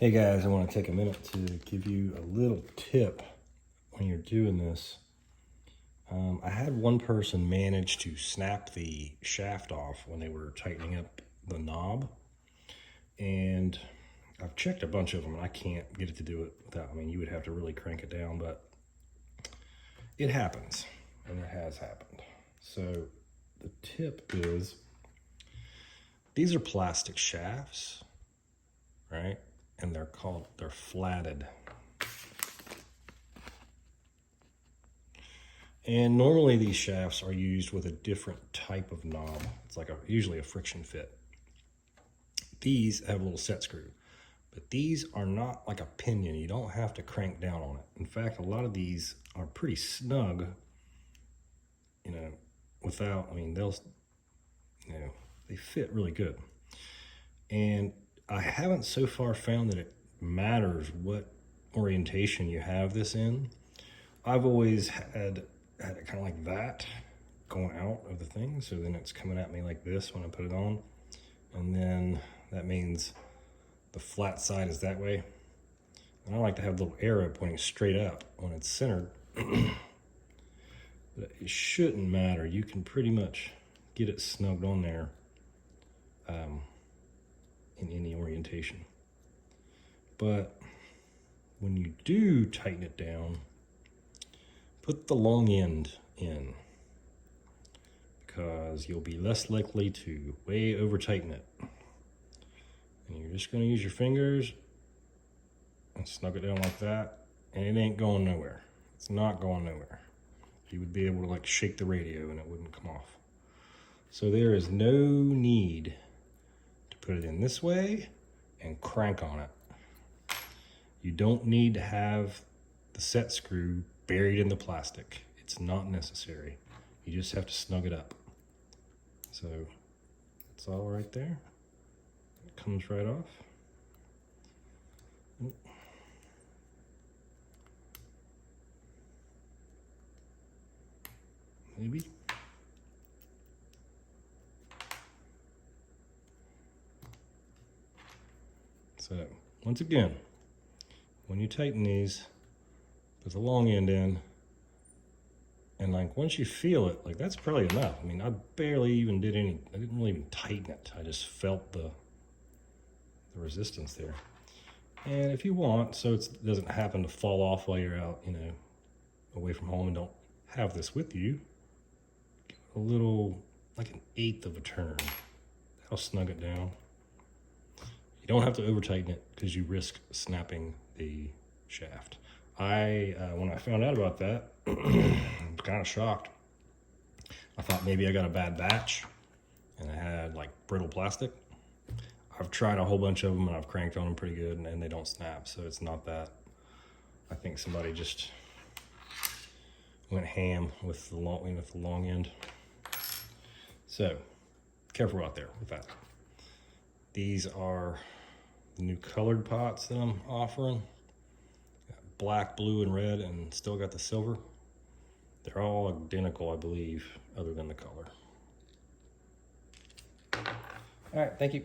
Hey guys, I want to take a minute to give you a little tip when you're doing this. I had one person manage to snap the shaft off when they were tightening up the knob, and I've checked a bunch of them and I can't get it to do it without, you would have to really crank it down, but it happens, and it has happened. So the tip is, these are plastic shafts, right? And they're flatted. And normally these shafts are used with a different type of knob. It's like usually a friction fit. These have a little set screw, but these are not like a pinion. You don't have to crank down on it. In fact, a lot of these are pretty snug, without, they fit really good. And I haven't so far found that it matters what orientation you have this in. I've always had it kind of like that going out of the thing, so then it's coming at me like this when I put it on, and then that means the flat side is that way, and I like to have the little arrow pointing straight up when it's centered. But it shouldn't matter. You can pretty much get it snugged on there in any orientation. But when you do tighten it down, put the long end in, because you'll be less likely to way over tighten it. And you're just going to use your fingers and snug it down like that, and it ain't going nowhere. It's not going nowhere. You would be able to like shake the radio and it wouldn't come off. So there is no need to put it in this way and crank on it. You don't need to have the set screw buried in the plastic. It's not necessary. You just have to snug it up. So it's all right there. It comes right off. Maybe. So once again, when you tighten these, put the long end in, and like once you feel it, like that's probably enough. I barely even did any, I didn't really even tighten it. I just felt the resistance there. And if you want, so it doesn't happen to fall off while you're out, away from home and don't have this with you, give it a little, like an 1/8 of a turn. That'll snug it down. You don't have to over tighten it because you risk snapping the shaft. When I found out about that, I was kind of shocked. I thought maybe I got a bad batch and I had like brittle plastic. I've tried a whole bunch of them and I've cranked on them pretty good, and they don't snap, so it's not that. I think somebody just went ham with the long end. So careful out there with that. These are the new colored pots that I'm offering. Got black, blue, and red, and still got the silver. They're all identical, I believe, other than the color. All right, thank you.